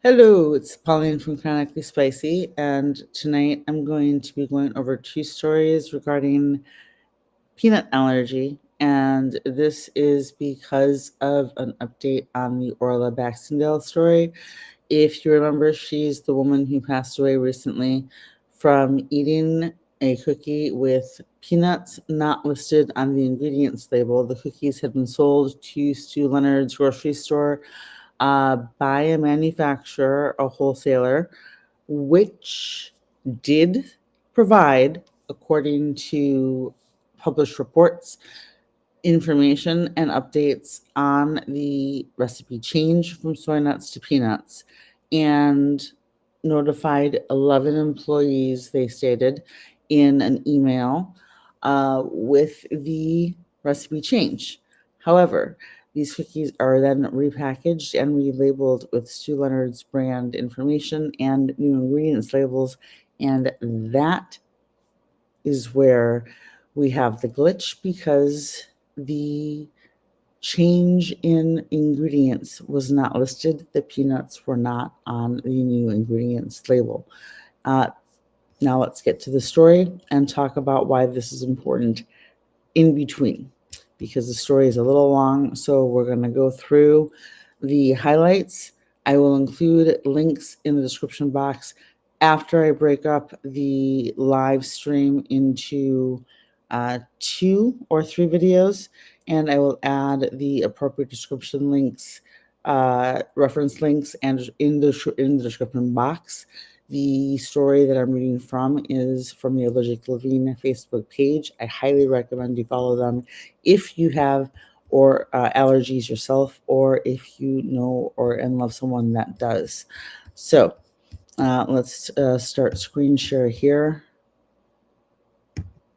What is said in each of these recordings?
Hello, it's Pauline from Chronically Spicy, and tonight I'm going to be going over two stories regarding peanut allergy, and this is because of an update on the Orla Baxendale story. If you remember, she's the woman who passed away recently from eating a cookie with peanuts not listed on the ingredients label. The cookies had been sold to Stu Leonard's grocery store by a manufacturer, a wholesaler, which did provide, according to published reports, information and updates on the recipe change from soy nuts to peanuts and notified 11 employees, they stated, in an email with the recipe change. However, these cookies are then repackaged and relabeled with Stu Leonard's brand information and new ingredients labels, and that is where we have the glitch because the change in ingredients was not listed. The peanuts were not on the new ingredients label. Now let's get to the story and talk about why this is important in between, because the story is a little long, so we're going to go through the highlights. I will include links in the description box after I break up the live stream into 2 or 3 videos, and I will add the appropriate description links, reference links, and in the description box. The story that I'm reading from is from the Allergic Living Facebook page. I highly recommend you follow them if you have or allergies yourself, or if you know or and love someone that does. So let's start screen share here.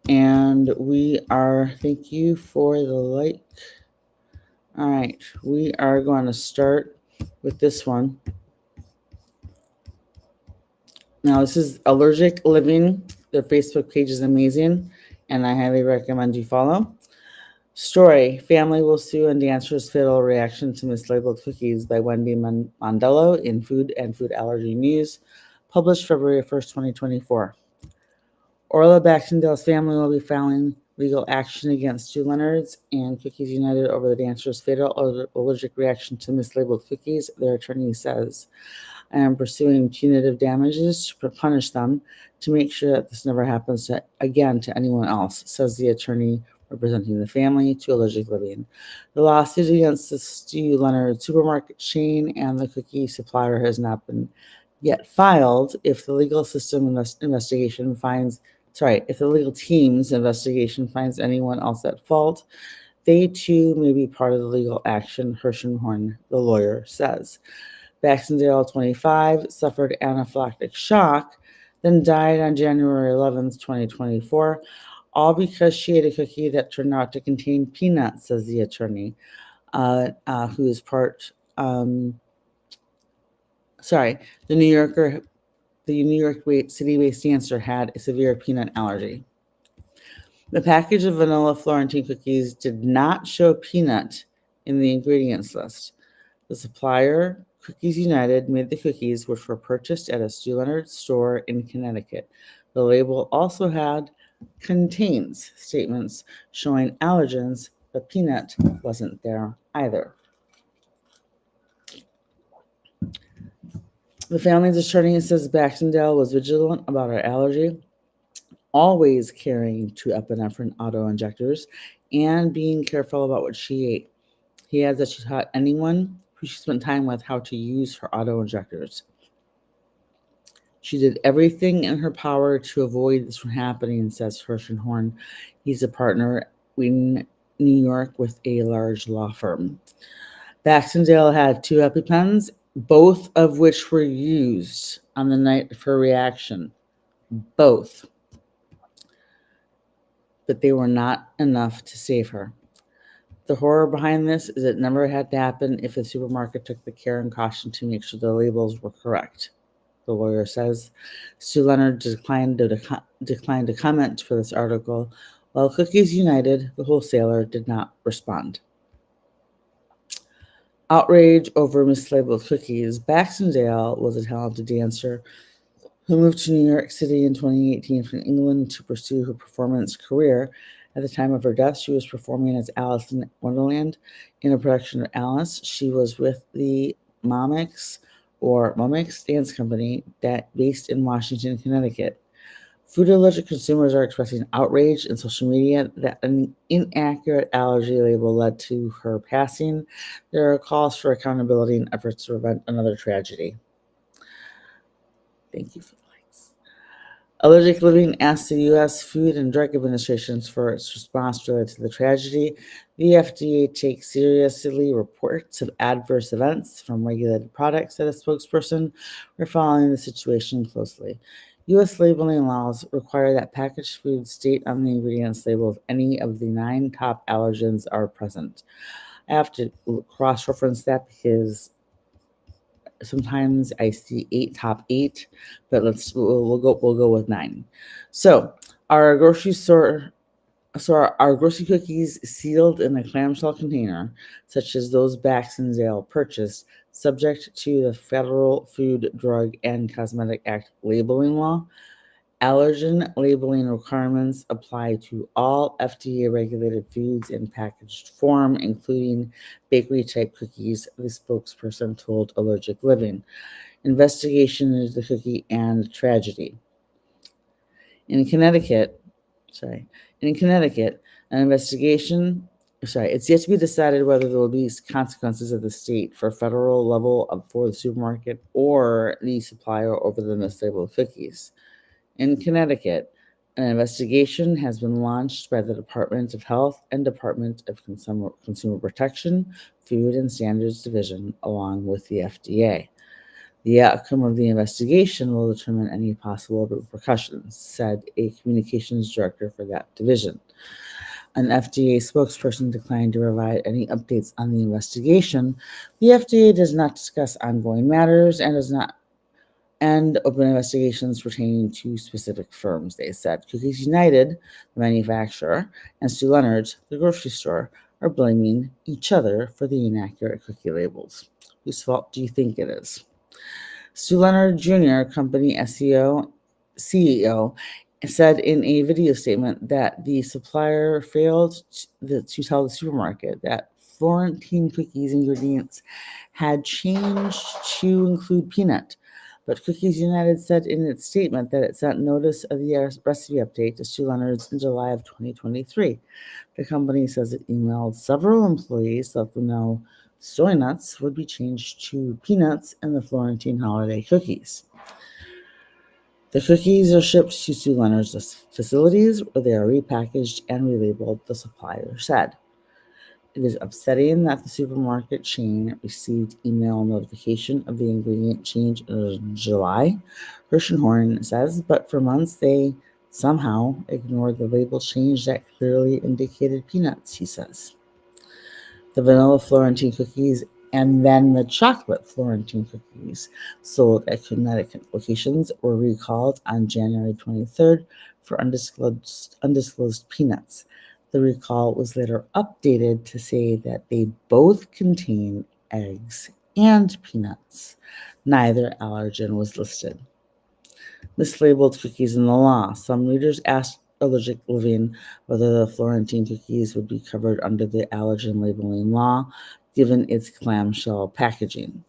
And we are, thank you for the like. All right, we are going to start with this one. Now, this is Allergic Living. Their Facebook page is amazing, and I highly recommend you follow. Story: Family will sue and dancer's fatal reaction to mislabeled cookies, by Wendy Mondello in Food and Food Allergy News, published February 1st, 2024. Orla Baxendale's family will be filing legal action against Stu Leonard's and Cookies United over the dancer's fatal allergic reaction to mislabeled cookies, their attorney says. I am pursuing punitive damages to punish them to make sure that this never happens again to anyone else, says the attorney representing the family to Allergic Living. The lawsuit against the Stu Leonard supermarket chain and the cookie supplier has not been yet filed. If the legal system investigation finds, if the legal team's investigation finds anyone else at fault, they too may be part of the legal action, Hirschenhorn, the lawyer, says. Baxendale, 25, suffered anaphylactic shock, then died on January 11th, 2024, all because she ate a cookie that turned out to contain peanuts, says the attorney, who is part, the New York City-based dancer had a severe peanut allergy. The package of vanilla Florentine cookies did not show peanut in the ingredients list. The supplier, Cookies United, made the cookies, which were purchased at a Stu Leonard store in Connecticut. The label also had contains statements showing allergens, but peanut wasn't there either. The family's attorney says Baxendale was vigilant about her allergy, always carrying 2 epinephrine auto-injectors, and being careful about what she ate. He adds that she taught anyone who she spent time with how to use her auto-injectors. She did everything in her power to avoid this from happening, says Hirschenhorn. He's a partner in New York with a large law firm. Baxendale had 2 EpiPens, both of which were used on the night of her reaction. Both. But they were not enough to save her. The horror behind this is it never had to happen if the supermarket took the care and caution to make sure the labels were correct, the lawyer says. Stu Leonard declined to comment for this article, while Cookies United, the wholesaler, did not respond. Outrage over mislabeled cookies. Baxendale was a talented dancer who moved to New York City in 2018 from England to pursue her performance career. At the time of her death, she was performing as Alice in Wonderland in a production of Alice. She was with the Momix Dance Company that based in Washington, Connecticut. Food allergic consumers are expressing outrage in social media that an inaccurate allergy label led to her passing. There are calls for accountability and efforts to prevent another tragedy. Thank you for the likes. Allergic Living asked the U.S. Food and Drug Administration for its response related to the tragedy. The FDA takes seriously reports of adverse events from regulated products, said a spokesperson. We're following the situation closely. U.S. labeling laws require that packaged foods state on the ingredients label if any of the 9 top allergens are present. I have to cross-reference that because sometimes I see top eight, but we'll go with 9. So our grocery store. So our grocery cookies sealed in a clamshell container, such as those Baxendale purchased, subject to the Federal Food, Drug, and Cosmetic Act labeling law. Allergen labeling requirements apply to all FDA-regulated foods in packaged form, including bakery-type cookies, the spokesperson told Allergic Living. Investigation into the cookie and tragedy. In Connecticut, sorry, in Connecticut, an investigation, it's yet to be decided whether there will be consequences of the state for federal level for the supermarket or the supplier over the mislabeled cookies. In Connecticut, an investigation has been launched by the Department of Health and Department of Consumer Protection, Food and Standards Division, along with the FDA. The outcome of the investigation will determine any possible repercussions, said a communications director for that division. An FDA spokesperson declined to provide any updates on the investigation. The FDA does not discuss ongoing matters and does not end open investigations pertaining to specific firms, they said. Cookies United, the manufacturer, and Stu Leonard's, the grocery store, are blaming each other for the inaccurate cookie labels. Whose fault do you think it is? Stu Leonard Jr., company CEO, said in a video statement that the supplier failed to tell the supermarket that Florentine cookies ingredients had changed to include peanut. But Cookies United said in its statement that it sent notice of the recipe update to Stu Leonard's in July of 2023. The company says it emailed several employees to let them know soy nuts would be changed to peanuts in the Florentine holiday cookies. The cookies are shipped to Stu Leonard's facilities where they are repackaged and relabeled, the supplier said. It is upsetting that the supermarket chain received email notification of the ingredient change in July, Hirschhorn says, but for months they somehow ignored the label change that clearly indicated peanuts, he says. The vanilla Florentine cookies and then the chocolate Florentine cookies sold at Connecticut locations were recalled on January 23rd for undisclosed peanuts. The recall was later updated to say that they both contain eggs and peanuts. Neither allergen was listed. Mislabeled cookies in the law. Some readers asked Allergic Living whether the Florentine cookies would be covered under the allergen labeling law, given its clamshell packaging.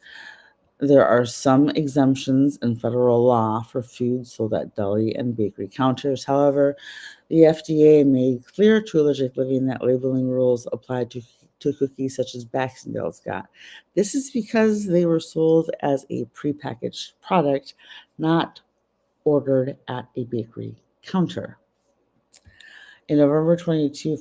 There are some exemptions in federal law for foods sold at deli and bakery counters. However, the FDA made clear to Allergic Living that labeling rules apply to cookies such as Baxendale's got. This is because they were sold as a prepackaged product, not ordered at a bakery counter. In November 22,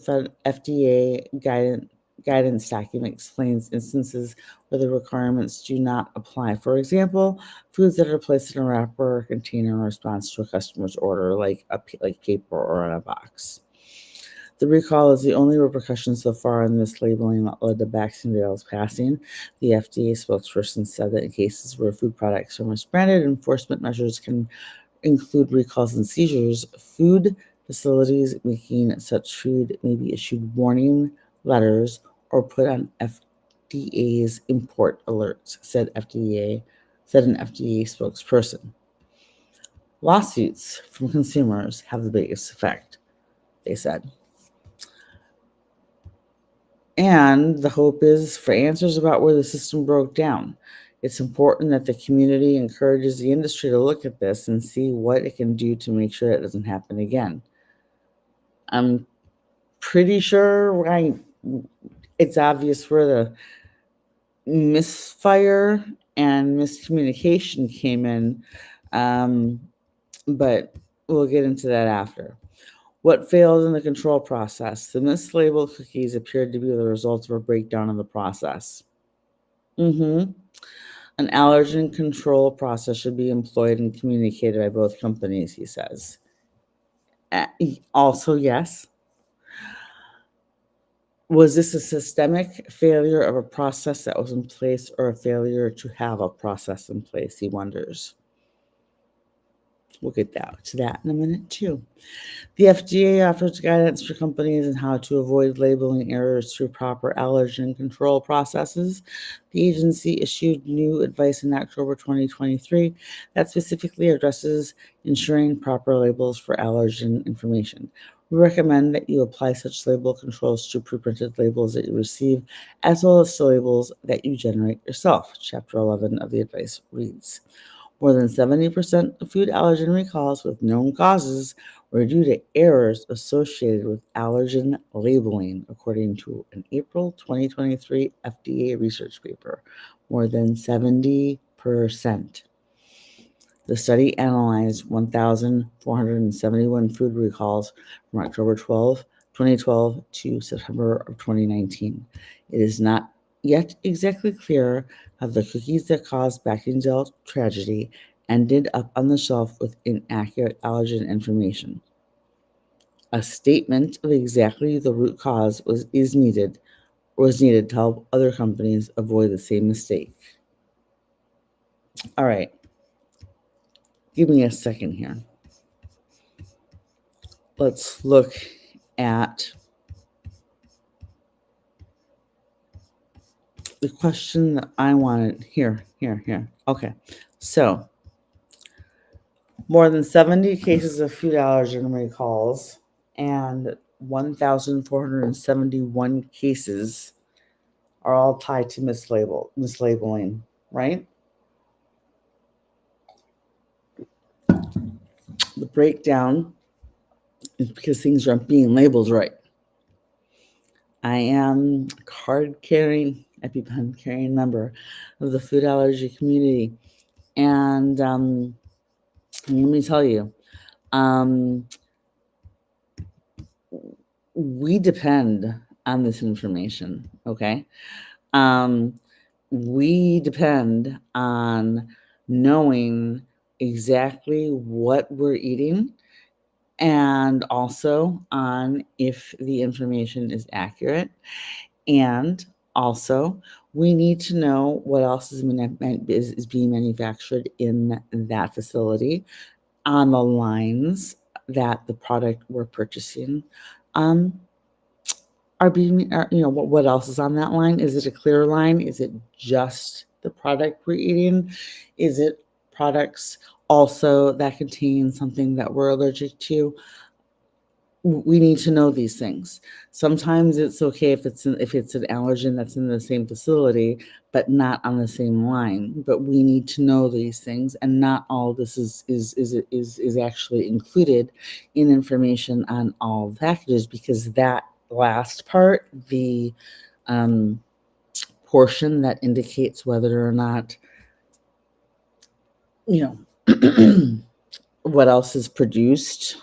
FDA guidance document explains instances where the requirements do not apply. For example, foods that are placed in a wrapper or container in response to a customer's order, like paper or in a box. The recall is the only repercussion so far in this labeling that led to Baxendale's passing. The FDA spokesperson said that in cases where food products are misbranded, enforcement measures can include recalls and seizures. Food facilities making such food may be issued warning letters or put on USDA's import alerts, said an FDA spokesperson. Lawsuits from consumers have the biggest effect, they said. And the hope is for answers about where the system broke down. It's important that the community encourages the industry to look at this and see what it can do to make sure it doesn't happen again. I'm pretty sure it's obvious where the misfire and miscommunication came in, but we'll get into that after. What failed in the control process? The mislabeled cookies appeared to be the result of a breakdown in the process. An allergen control process should be employed and communicated by both companies, he says. Also, yes. Was this a systemic failure of a process that was in place or a failure to have a process in place, he wonders. We'll get to that in a minute, too. The FDA offers guidance for companies on how to avoid labeling errors through proper allergen control processes. The agency issued new advice in October 2023 that specifically addresses ensuring proper labels for allergen information. We recommend that you apply such label controls to pre-printed labels that you receive, as well as to labels that you generate yourself. Chapter 11 of the advice reads. More than 70% of food allergen recalls with known causes were due to errors associated with allergen labeling, according to an April 2023 FDA research paper. More than 70%. The study analyzed 1,471 food recalls from October 2012 to September of 2019. It is not yet exactly clear how the cookies that caused Baxendale tragedy ended up on the shelf with inaccurate allergen information. A statement of exactly the root cause was needed to help other companies avoid the same mistake. All right. Give me a second here. Let's look at the question that I wanted. Here. Okay. So, more than 70 cases of food allergen recalls and 1,471 cases are all tied to mislabeling, right? The breakdown is because things aren't being labeled right. I am a card-carrying, EpiPen-carrying member of the food allergy community. And let me tell you, we depend on this information, okay? We depend on knowing exactly what we're eating and also on if the information is accurate. And also, we need to know what else is being manufactured in that facility on the lines that the product we're purchasing what else is on that line? Is it a clear line? Is it just the product we're eating? Is it products also that contain something that we're allergic to? We need to know these things. Sometimes it's okay if it's an allergen that's in the same facility, but not on the same line. But we need to know these things, and not all this is actually included in information on all packages, because that last part, the portion that indicates whether or not what else is produced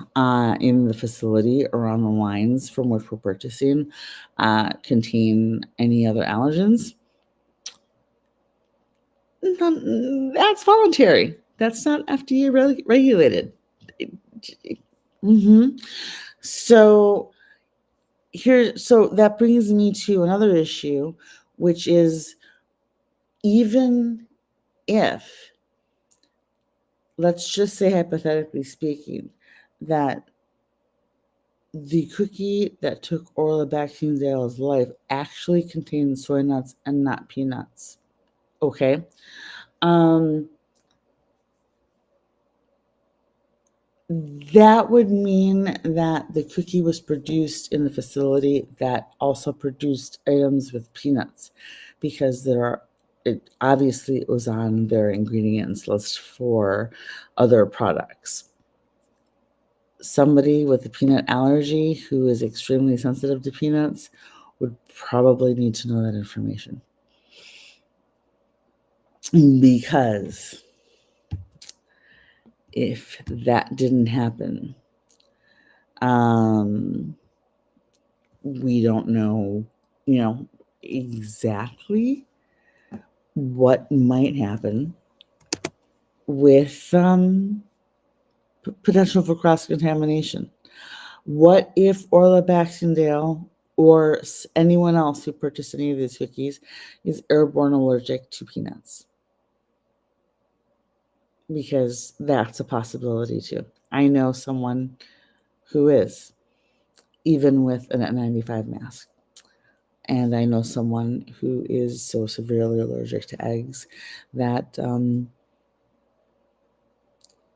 in the facility or on the lines from which we're purchasing contain any other allergens. That's voluntary. That's not FDA regulated. So that brings me to another issue, which is, even if, let's just say hypothetically speaking, that the cookie that took Orla Baxendale's life actually contained soy nuts and not peanuts. Okay. Um, that would mean that the cookie was produced in the facility that also produced items with peanuts, because obviously it was on their ingredients list for other products. Somebody with a peanut allergy who is extremely sensitive to peanuts would probably need to know that information. Because if that didn't happen, we don't know, exactly what might happen with potential for cross contamination. What if Orla Baxendale or anyone else who purchased any of these cookies is airborne allergic to peanuts? Because that's a possibility too. I know someone who is, even with an N95 mask. And I know someone who is so severely allergic to eggs that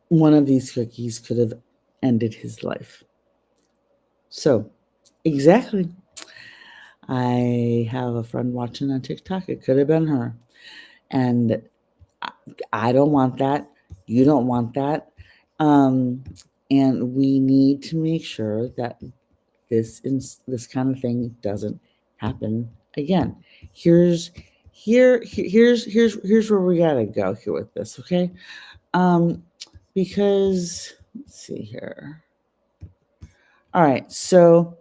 one of these cookies could have ended his life. So, exactly. I have a friend watching on TikTok. It could have been her. And I don't want that. You don't want that. And we need to make sure that this kind of thing doesn't happen again. Here's where we gotta go here with this, okay? Because let's see here. All right, so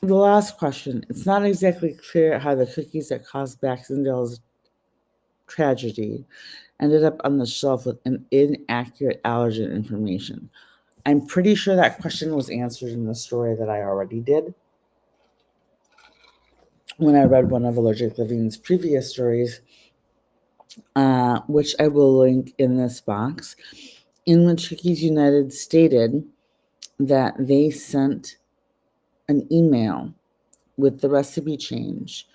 the last question. It's not exactly clear how the cookies that caused Baxendale's tragedy ended up on the shelf with an inaccurate allergen information. I'm pretty sure that question was answered in the story that I already did when I read one of Allergic Living's previous stories, which I will link in this box, in which Cookies United stated that they sent an email with the recipe change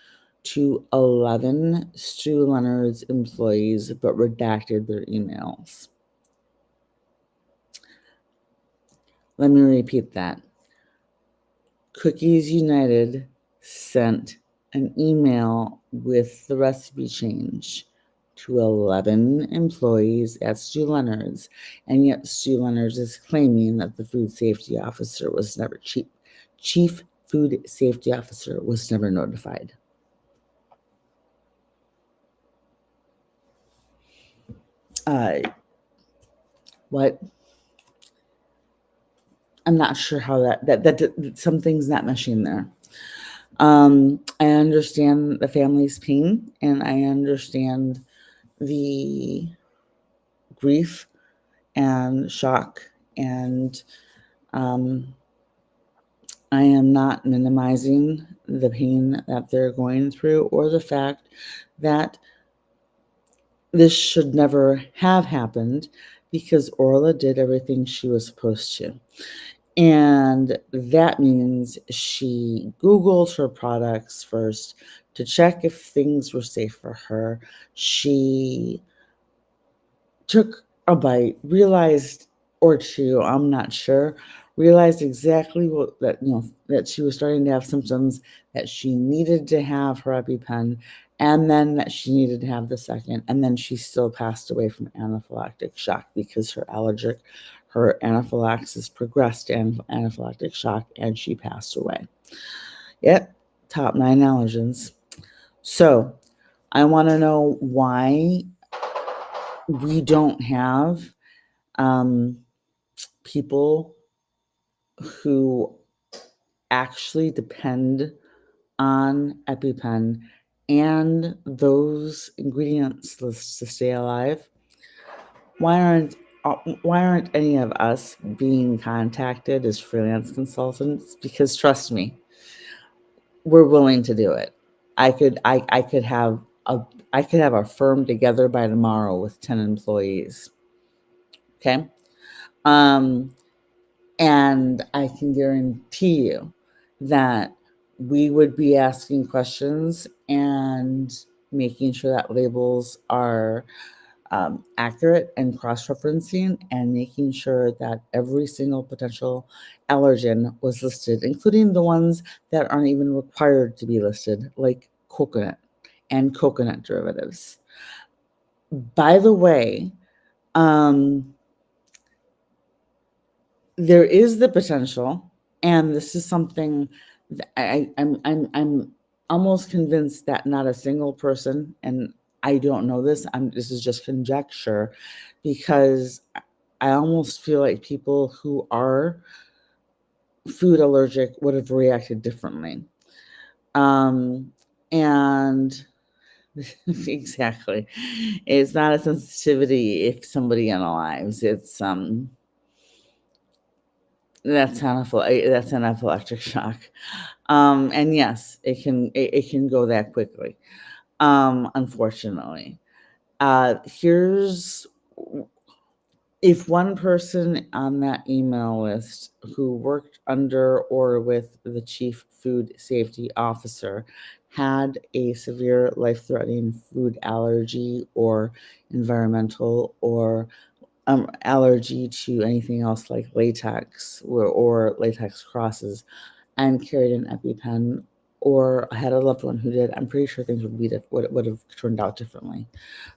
to 11 Stu Leonard's employees, but redacted their emails. Let me repeat that. Cookies United sent an email with the recipe change to 11 employees at Stu Leonard's, and yet Stu Leonard's is claiming that the food safety officer was never chief food safety officer was never notified. What? I'm not sure how that something's not meshing there. I understand the family's pain, and I understand the grief and shock, and I am not minimizing the pain that they're going through or the fact that this should never have happened, because Orla did everything she was supposed to. And that means she Googled her products first to check if things were safe for her. She took a bite, realized, or two, I'm not sure, realized exactly that she was starting to have symptoms, that she needed to have her EpiPen, and then that she needed to have the second, and then she still passed away from anaphylactic shock because her anaphylaxis progressed to anaphylactic shock, and she passed away. Yep, top 9 allergens. So I want to know why we don't have people who actually depend on EpiPen and those ingredients lists to stay alive. Why aren't any of us being contacted as freelance consultants? Because trust me, we're willing to do it. I could have a firm together by tomorrow with 10 employees. Okay. And I can guarantee you that we would be asking questions and making sure that labels are accurate and cross-referencing, and making sure that every single potential allergen was listed, including the ones that aren't even required to be listed, like coconut and coconut derivatives. By the way, there is the potential, and this is something that I'm almost convinced that not a single person, and I don't know this, this is just conjecture, because I almost feel like people who are food allergic would have reacted differently. And exactly, it's not a sensitivity if somebody unalives. It's that's anaphylactic shock. And yes, it can go that quickly. Unfortunately, here's if one person on that email list who worked under or with the chief food safety officer had a severe life-threatening food allergy or environmental or allergy to anything else like latex or latex crosses, and carried an EpiPen, or had a loved one who did, I'm pretty sure things would have turned out differently.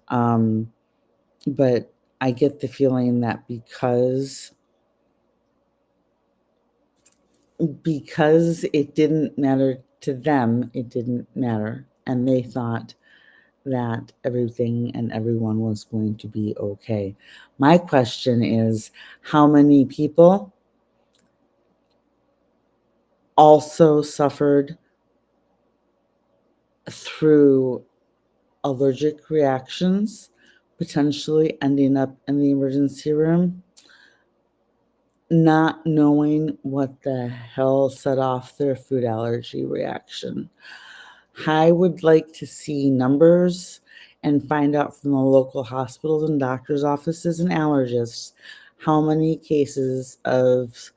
But I get the feeling that because it didn't matter to them, it didn't matter, and they thought that everything and everyone was going to be okay. My question is, how many people also suffered through allergic reactions, potentially ending up in the emergency room, not knowing what the hell set off their food allergy reaction? I would like to see numbers and find out from the local hospitals and doctors' offices and allergists how many cases of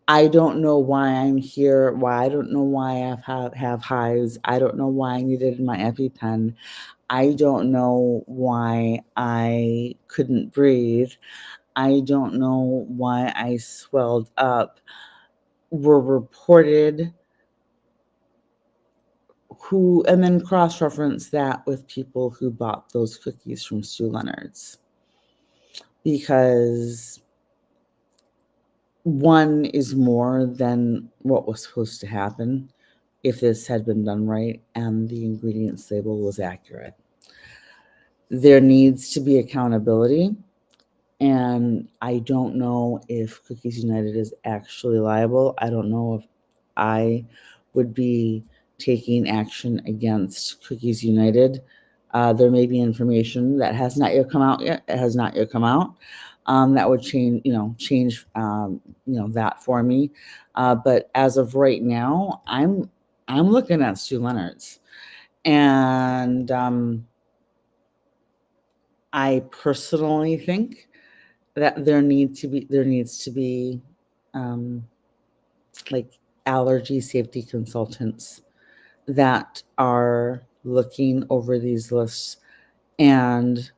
I don't know why I'm here, why I don't know why have hives, I don't know why I needed my EpiPen, I don't know why I couldn't breathe, I don't know why I swelled up, were reported, who, and then cross-reference that with people who bought those cookies from Stu Leonard's, because one is more than what was supposed to happen if this had been done right and the ingredients label was accurate. There needs to be accountability, and I don't know if Cookies United is actually liable. I don't know if I would be taking action against Cookies United. There may be information that has not yet come out yet. It has not yet come out. That would change that for me. But as of right now, I'm looking at Stu Leonard's, and I personally think that there needs to be like allergy safety consultants that are looking over these lists, and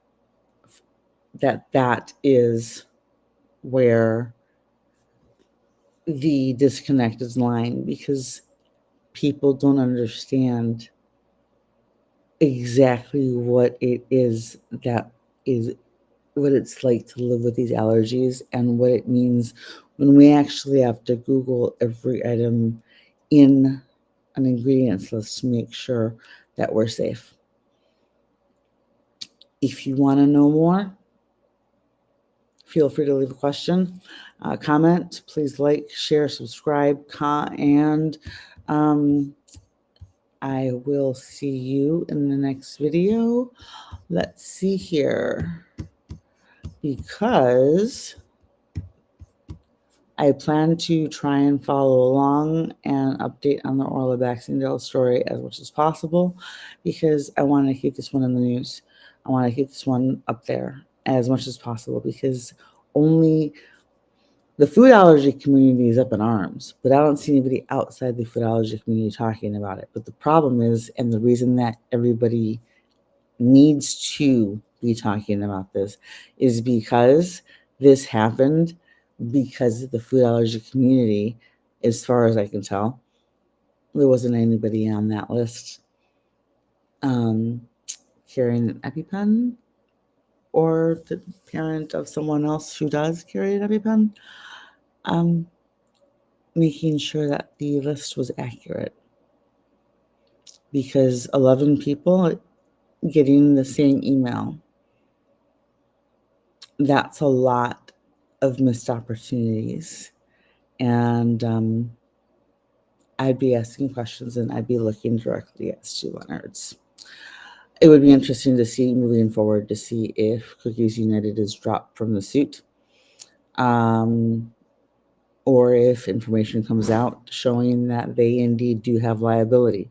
that is where the disconnect is lying, because people don't understand exactly what it is that is what it's like to live with these allergies, and what it means when we actually have to Google every item in an ingredients list to make sure that we're safe. If you want to know more, feel free to leave a question, comment. Please like, share, subscribe, and I will see you in the next video. Let's see here, because I plan to try and follow along and update on the Orla Baxendale story as much as possible, because I want to keep this one in the news. I want to keep this one up there as much as possible, because only The food allergy community is up in arms, but I don't see anybody outside the food allergy community talking about it. But the problem is, and the reason that everybody needs to be talking about this is because this happened because of the food allergy community, as far as I can tell. There wasn't anybody on that list carrying an EpiPen or the parent of someone else who does carry an EpiPen, making sure that the list was accurate. Because 11 people getting the same email, that's a lot of missed opportunities. And I'd be asking questions and I'd be looking directly at Stu Leonard's. It would be interesting to see moving forward to see if Cookies United is dropped from the suit, or if information comes out showing that they indeed do have liability.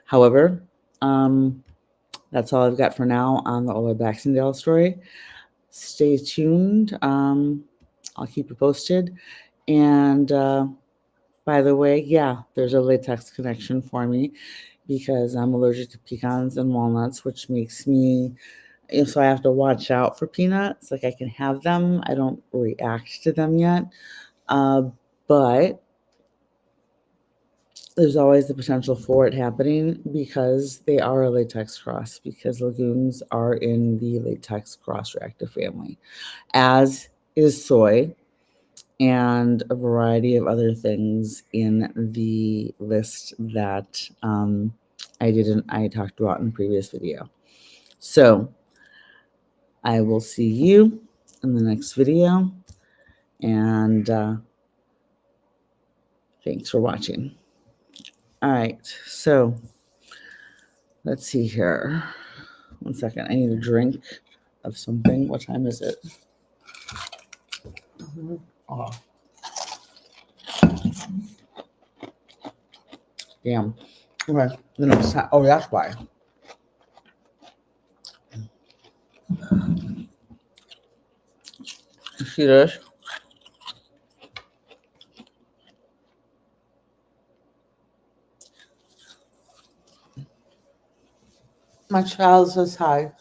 However, that's all I've got for now on the Orla Baxendale story. Stay tuned. I'll keep you posted. And by the way, yeah, there's a latex connection for me because I'm allergic to pecans and walnuts, which makes me, so I have to watch out for peanuts. Like I can have them, I don't react to them yet, but there's always the potential for it happening because they are a latex cross, because legumes are in the latex cross reactive family, as is soy and a variety of other things in the list that I talked about in the previous video. So I will see you in the next video, and thanks for watching. All right, so let's see here. 1 second, I need a drink of something. What time is it? Oh. Damn. Okay, the next time. Oh, that's why. See this? My child says hi.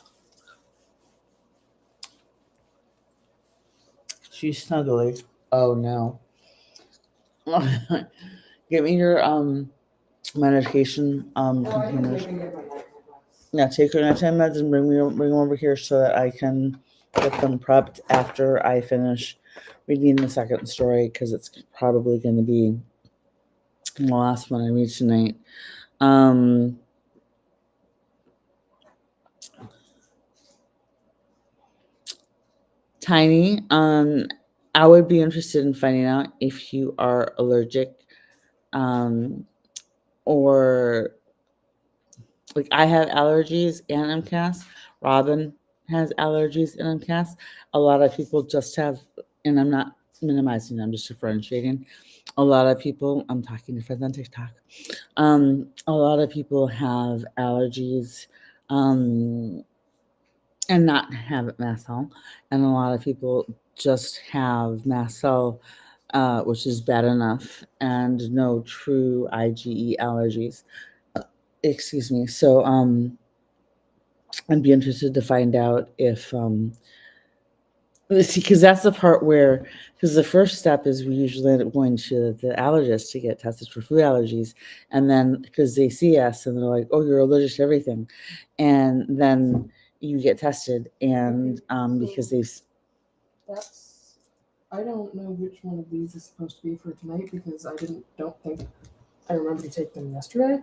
She's snuggly. Oh no. Get me your medication containers. Yeah, take your nighttime meds and bring them over here so that I can get them prepped after I finish reading the second story, because it's probably going to be the last one I read tonight. Tiny, I would be interested in finding out if you are allergic, or like I have allergies and MCAS. Robin has allergies and MCAS. A lot of people just have, and I'm not minimizing, I'm just differentiating. A lot of people, I'm talking to friends on TikTok. A lot of people have allergies, and not have mast cell, and a lot of people just have mast cell, which is bad enough, and no true IgE allergies. Excuse me. So I'd be interested to find out if see, because that's the part where, because the first step is we usually end up going to the allergist to get tested for food allergies, and then because they see us and they're like, oh, you're allergic to everything, and then you get tested, and because That's, I don't know which one of these is supposed to be for tonight because I don't think I remember to take them yesterday.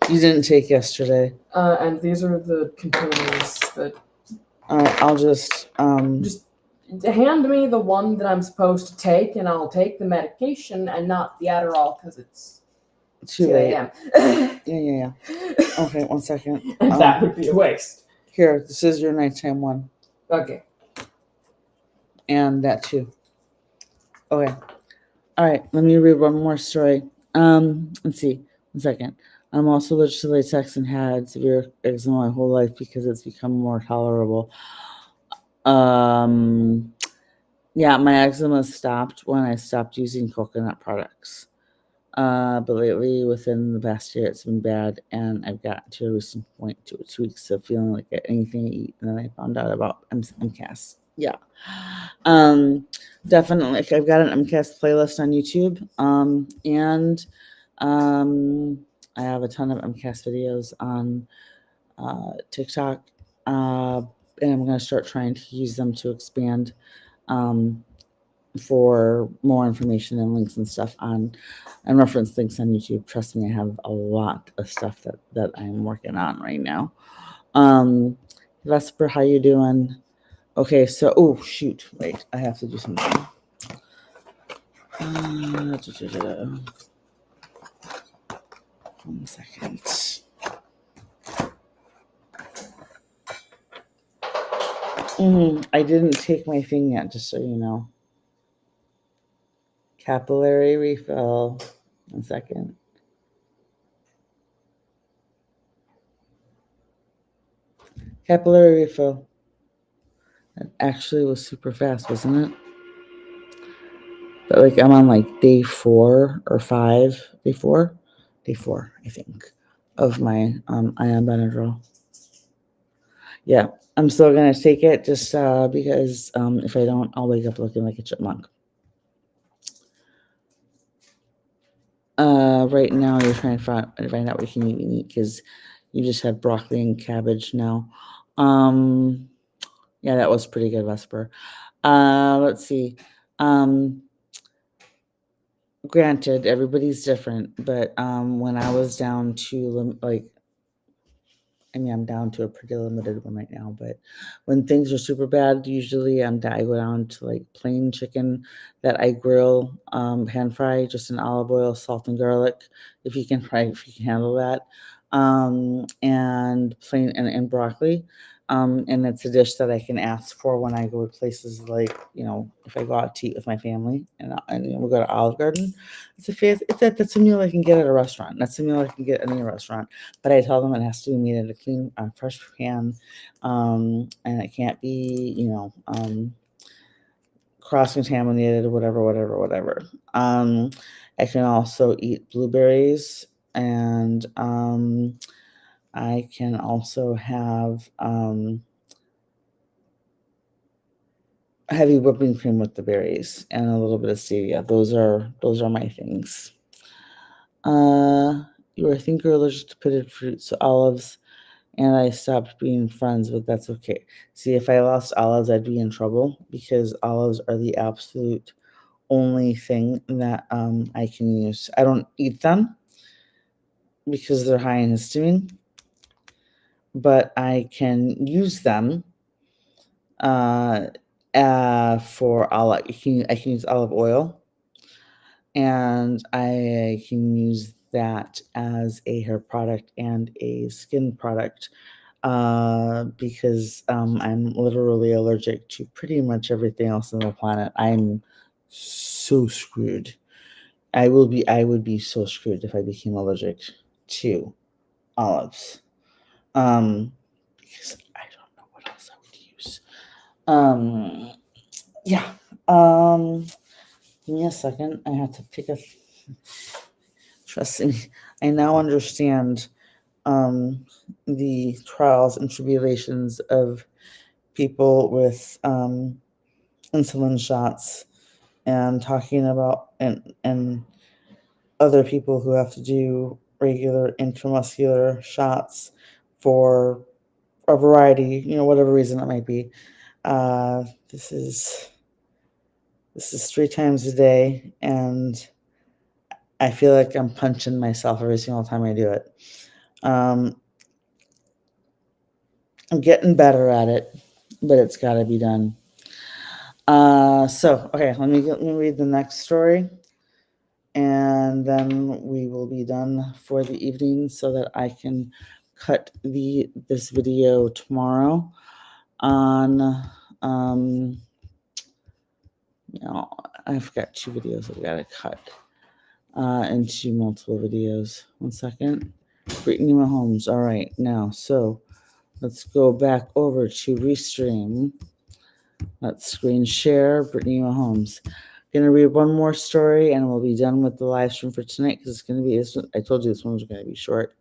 You didn't take yesterday. And these are the containers that. I'll just hand me the one that I'm supposed to take, and I'll take the medication and not the Adderall because it's too 2 late. a.m. Yeah. Okay, 1 second. And that would be a waste. Here, this is your nighttime one. Okay. And that too. Okay. All right, let me read one more story. Let's see. 1 second. I'm also allergic to latex and had severe eczema my whole life because it's become more tolerable. Yeah, my eczema stopped when I stopped using coconut products. But lately, within the past year, it's been bad, and I've gotten to a recent point, 2 weeks of feeling like anything to eat, and then I found out about MCAS. Yeah, um, definitely. Like, I've got an MCAS playlist on YouTube, and um, I have a ton of MCAS videos on TikTok, and I'm gonna start trying to use them to expand. Um, for more information and links and stuff on and reference links on YouTube. Trust me, I have a lot of stuff that I'm working on right now. Vesper, how you doing? Okay, so oh shoot, wait, I have to do something. Uh, 1 second. I didn't take my thing yet, just so you know. Capillary refill. 1 second. Capillary refill. That actually was super fast, wasn't it? But like I'm on like day 4 or 5, day 4, I think, of my ion Benadryl. Yeah, I'm still gonna take it just because if I don't, I'll wake up looking like a chipmunk. Right now you're trying to find out what you can eat because you just had broccoli and cabbage now. Yeah, that was pretty good, Vesper. Let's see. Granted, everybody's different, but when I was down to I'm down to a pretty limited one right now, but when things are super bad, usually I go down to like plain chicken that I grill, pan fry, just in olive oil, salt and garlic, if you can handle that, and plain and broccoli. And it's a dish that I can ask for when I go to places like, if I go out to eat with my family and we go to Olive Garden. That's a meal I can get at a restaurant. That's a meal I can get at any restaurant. But I tell them it has to be made in a clean, fresh pan, and it can't be, cross-contaminated or whatever. I can also eat blueberries, and I can also have heavy whipping cream with the berries and a little bit of stevia. Those are my things. You were thinking allergic to pitted fruits, olives, and I stopped being friends, but that's okay. See, if I lost olives, I'd be in trouble because olives are the absolute only thing that I can use. I don't eat them because they're high in histamine, but I can use them uh, for olive. I can use olive oil, and I can use that as a hair product and a skin product because I'm literally allergic to pretty much everything else on the planet. I'm so screwed. I would be so screwed if I became allergic to olives. Because I don't know what else I would use. Yeah. Give me a second. I have to take a. Trust me, I now understand the trials and tribulations of people with insulin shots and talking about and other people who have to do regular intramuscular shots for a variety, whatever reason it might be. Uh, this is this is 3 times a day, and I feel like I'm punching myself every single time I do it. Um, I'm getting better at it, but it's got to be done. Okay, let me read the next story, and then we will be done for the evening so that I can cut this video tomorrow on I've got 2 videos I've got to cut into multiple videos. 1 second. Briittany Mahomes. All right, now, so let's go back over to Restream. Let's screen share Briittany Mahomes. Gonna read one more story and we'll be done with the live stream for tonight because it's gonna be this one. I told you this one was gonna be short.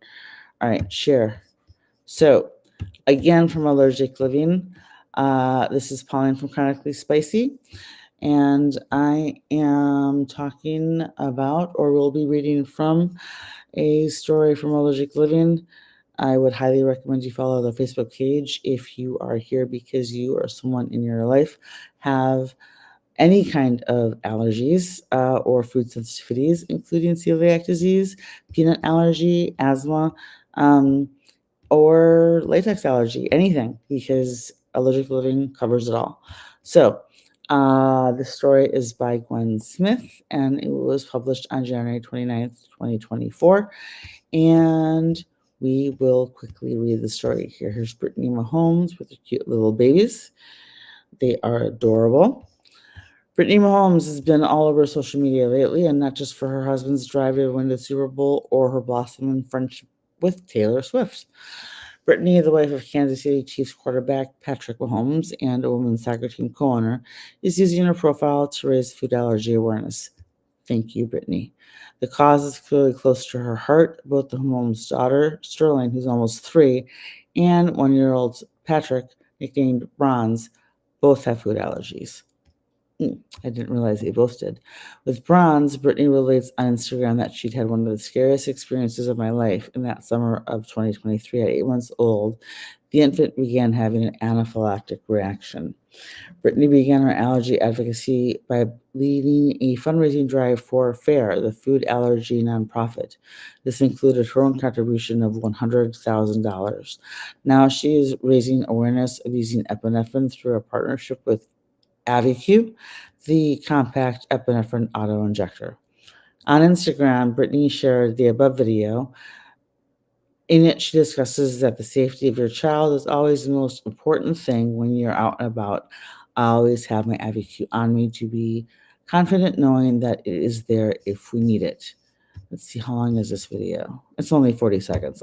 All right, share. So, again from Allergic Living, this is Pauline from Chronically Spicy, and I am talking about, or will be reading from, a story from Allergic Living. I would highly recommend you follow the Facebook page if you are here because you or someone in your life have any kind of allergies or food sensitivities, including celiac disease, peanut allergy, asthma, um, or latex allergy, anything, because Allergic Living covers it all. So, the story is by Gwen Smith, and it was published on January 29th, 2024. And we will quickly read the story here. Here's Briittany Mahomes with her cute little babies. They are adorable. Briittany Mahomes has been all over social media lately, and not just for her husband's drive to win the Super Bowl or her blossoming friendship with Taylor Swift. Brittany, the wife of Kansas City Chiefs quarterback Patrick Mahomes and a women's soccer team co-owner, is using her profile to raise food allergy awareness. Thank you, Brittany. The cause is clearly close to her heart. Both the Mahomes' daughter, Sterling, who's almost 3, and 1-year-old Patrick, nicknamed Bronze, both have food allergies. I didn't realize they both did. With Bronze, Brittany relates on Instagram that she'd had one of the scariest experiences of my life. In that summer of 2023, at 8 months old, the infant began having an anaphylactic reaction. Brittany began her allergy advocacy by leading a fundraising drive for FAIR, the food allergy nonprofit. This included her own contribution of $100,000. Now she is raising awareness of using epinephrine through a partnership with AviQ, the compact epinephrine auto-injector. On Instagram, Brittany shared the above video. In it, she discusses that the safety of your child is always the most important thing when you're out and about. I always have my AviQ on me to be confident knowing that it is there if we need it. Let's see, how long is this video? It's only 40 seconds.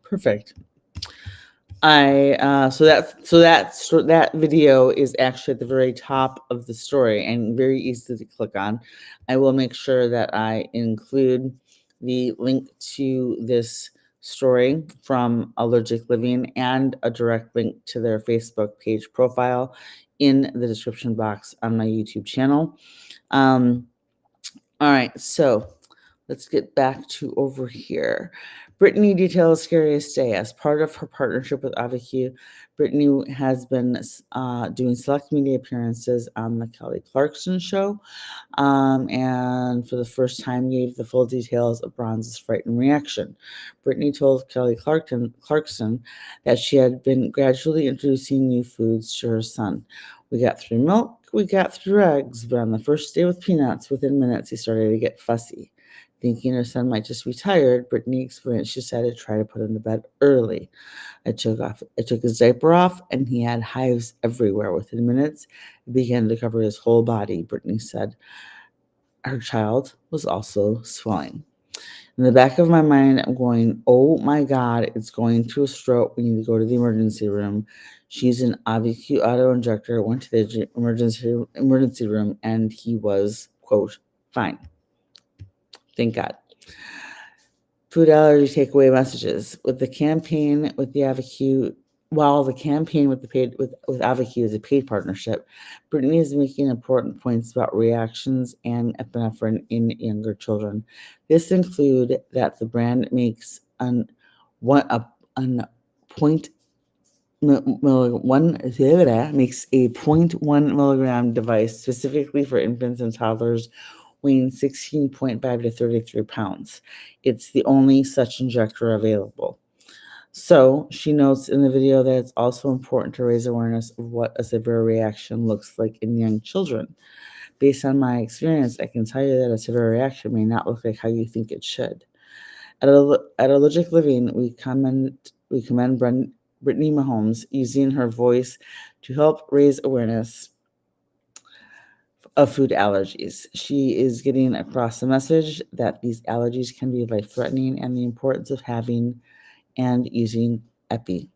Perfect. That video is actually at the very top of the story and very easy to click on. I will make sure that I include the link to this story from Allergic Living and a direct link to their Facebook page profile in the description box on my YouTube channel. All right, so let's get back to over here. Brittany details scariest day. As part of her partnership with AviQ, Brittany has been doing select media appearances on the Kelly Clarkson show, and for the first time gave the full details of Bronze's frightened reaction. Brittany told Kelly Clarkson that she had been gradually introducing new foods to her son. We got through milk, we got through eggs, but on the first day with peanuts, within minutes he started to get fussy. Thinking her son might just be tired, Brittany explained she decided to try to put him to bed early. I took his diaper off, and he had hives everywhere. Within minutes, it began to cover his whole body, Brittany said. Her child was also swelling. In the back of my mind, I'm going, oh my God, it's going to a stroke. We need to go to the emergency room. She's an AviQ auto injector, went to the emergency room, and he was, quote, fine. Thank God. Food allergy takeaway messages. With the campaign with the AviQ, while the campaign with AviQ is a paid partnership, Brittany is making important points about reactions and epinephrine in younger children. This include that the brand makes a point makes a 0.1 milligram device specifically for infants and toddlers weighing 16.5 to 33 pounds. It's the only such injector available. So she notes in the video that it's also important to raise awareness of what a severe reaction looks like in young children. Based on my experience, I can tell you that a severe reaction may not look like how you think it should. At Allergic Living, we commend Briittany Mahomes using her voice to help raise awareness of food allergies. She is getting across the message that these allergies can be life-threatening and the importance of having and using Epi.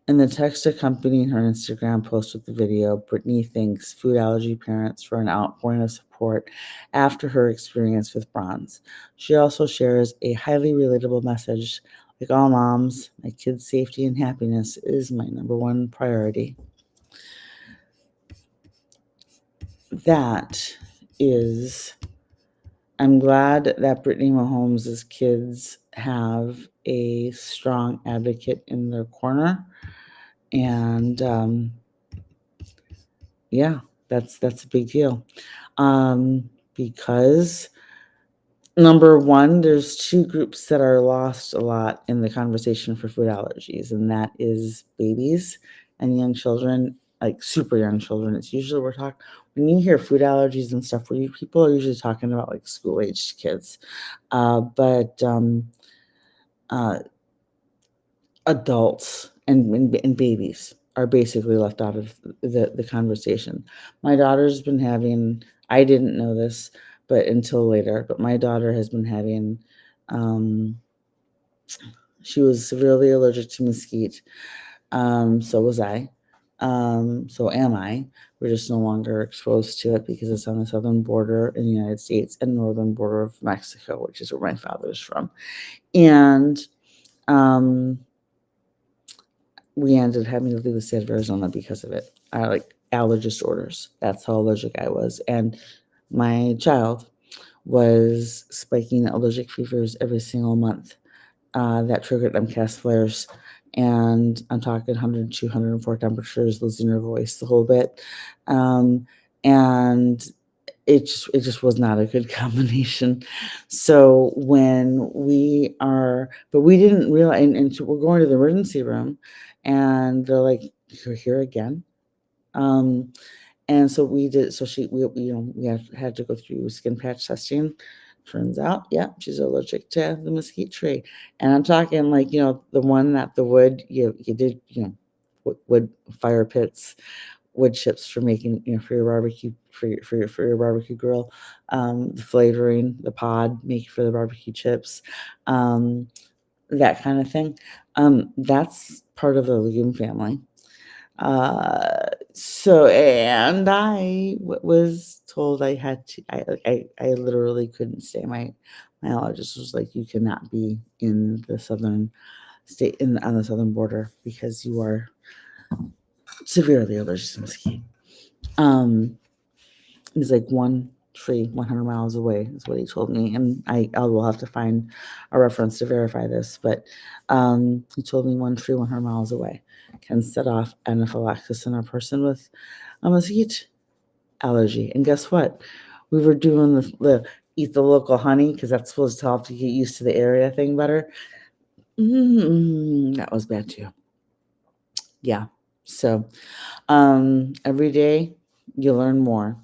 In the text accompanying her Instagram post with the video, Briittany thanks food allergy parents for an outpouring of support after her experience with Bronze. She also shares a highly relatable message: like all moms, my kids' safety and happiness is my number one priority. That is, I'm glad that Briittany Mahomes' kids have a strong advocate in their corner. And yeah, that's a big deal. Because number one, there's two groups that are lost a lot in the conversation for food allergies, and that is babies and young children, like super young children. It's usually we're talking when you hear food allergies and stuff, people are usually talking about like school-aged kids, but adults and babies are basically left out of the conversation. My daughter's been having, I didn't know this, but until later, but my daughter has been having, she was severely allergic to mesquite. So was I. So am I. We're just no longer exposed to it because it's on the southern border in the United States and northern border of Mexico, which is where my father's from. And we ended up having to leave the state of Arizona because of it. I like allergist orders. That's how allergic I was. And my child was spiking allergic fevers every single month. That triggered MCAS flares. And I'm talking 102, 104 temperatures, losing her voice, the whole bit. And it just was not a good combination. So when but we didn't realize, and so we're going to the emergency room, and they're like, "You're here again." And so we did. So we had to go through skin patch testing. Turns out, yeah, she's allergic to the mesquite tree. And I'm talking like, the one that the wood you did, wood fire pits, wood chips for making, for your barbecue, for your barbecue grill, the flavoring, the pod, make for the barbecue chips, that kind of thing. That's part of the legume family. So, and was told I had to, I literally couldn't stay. My allergist was like, you cannot be in the southern state on the southern border because you are severely allergic to mesquite. He's like, one tree 100 miles away is what he told me, and I will have to find a reference to verify this, but he told me one tree 100 miles away can set off anaphylaxis in a person with a mesquite allergy. And guess what? We were doing the eat the local honey because that's supposed to help you get used to the area thing better. That was bad too. Yeah. So every day you learn more.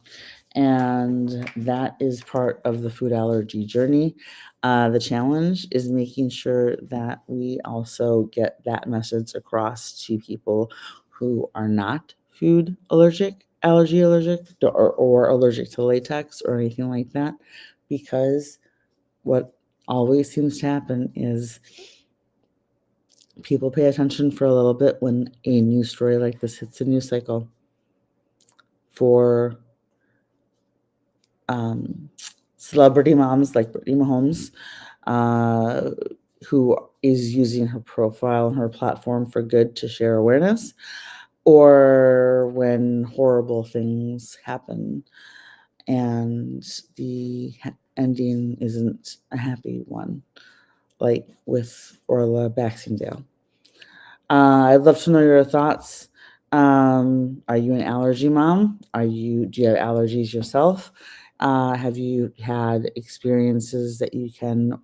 And that is part of the food allergy journey. The challenge is making sure that we also get that message across to people who are not food allergic, allergy allergic, or allergic to latex or anything like that, because what always seems to happen is people pay attention for a little bit when a news story like this hits a news cycle. For celebrity moms like Briittany Mahomes, who is using her profile and her platform for good to share awareness, or when horrible things happen and the ending isn't a happy one, like with Orla Baxendale. I'd love to know your thoughts. Are you an allergy mom? Do you have allergies yourself? Have you had experiences that you can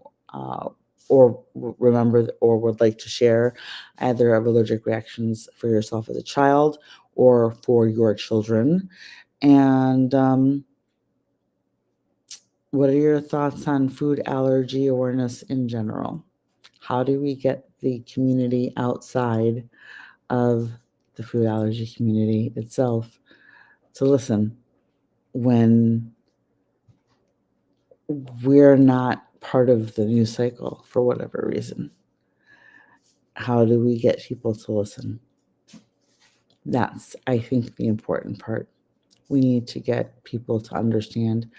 or remember or would like to share, either of allergic reactions for yourself as a child or for your children? And what are your thoughts on food allergy awareness in general? How do we get the community outside of the food allergy community itself to listen when we're not part of the news cycle for whatever reason? How do we get people to listen? That's, I think, the important part. We need to get people to understand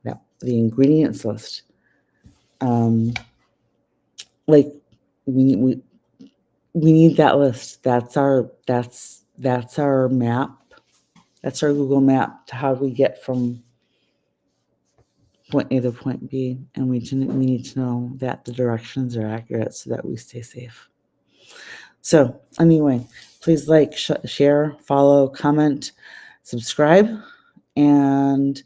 that the ingredients list, like we need that list. That's our map. That's our Google map to how we get from point A to point B, and we need to know that the directions are accurate so that we stay safe. So anyway, please like, share, follow, comment, subscribe, and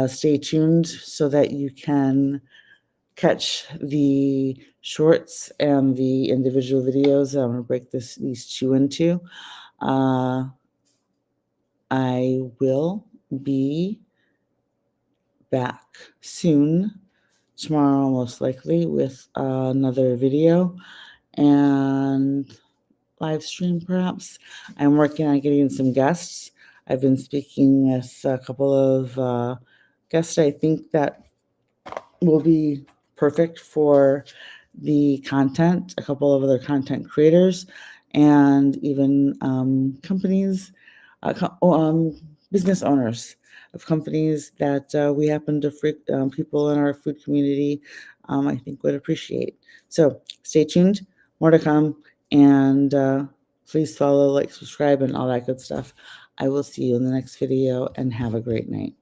stay tuned so that you can catch the shorts and the individual videos I'm going to break these two into. I will be back soon, tomorrow most likely, with another video and live stream perhaps. I'm working on getting some guests. I've been speaking with a couple of guests I think that will be perfect for the content, a couple of other content creators, and even companies, business owners of companies that we happen to people in our food community, I think would appreciate. So stay tuned, more to come, and please follow, like, subscribe, and all that good stuff. I will see you in the next video, and have a great night.